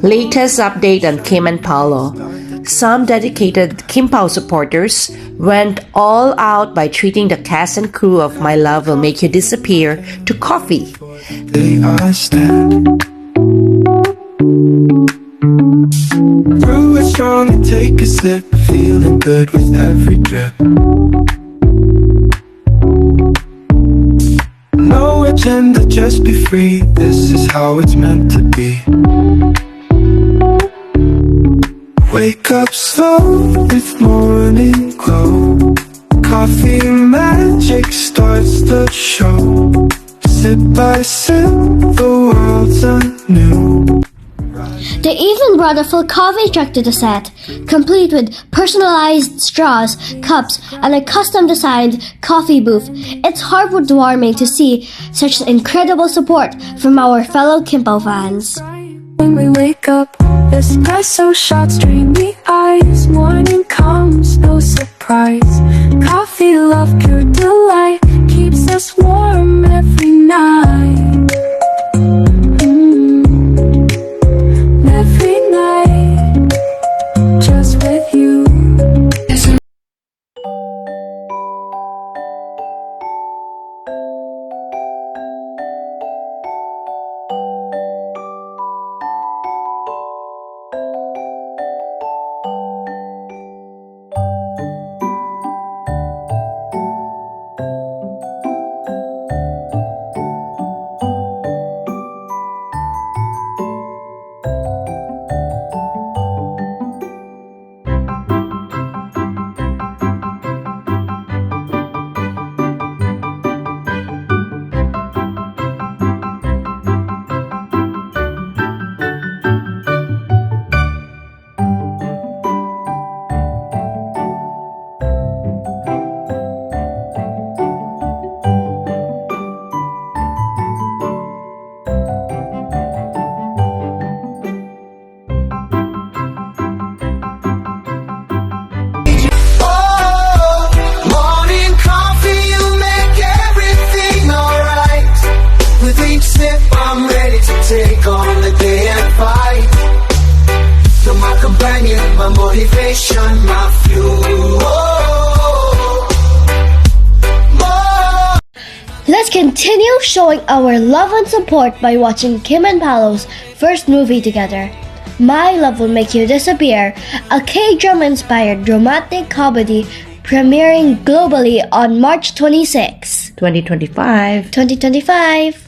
Latest update on Kim and Paulo. Some dedicated KimPau supporters went all out by treating the cast and crew of My Love Will Make You Disappear to coffee. They are stand. Through it strong and take a sip, feeling good with every drip. No agenda, just be free. This is how it's meant to be. Wake up slow with morning glow. Coffee magic starts the show. Sip by sip, the world's anew. They even brought a full coffee truck to the set, complete with personalized straws, cups, and a custom-designed coffee booth. It's heartwarming to see such incredible support from our fellow KimPau fans. When we wake up, espresso shots, dreamy eyes. Morning comes, no surprise. Coffee, love, pure delight, keeps us warm every night. Every night, just with you. I'm ready to take on the day and fight. You're my companion, my motivation, my fuel. Let's continue showing our love and support by watching Kim and Paulo's first movie together, My Love Will Make You Disappear, a K-drama-inspired romantic comedy premiering globally on March 26, 2025. 2025.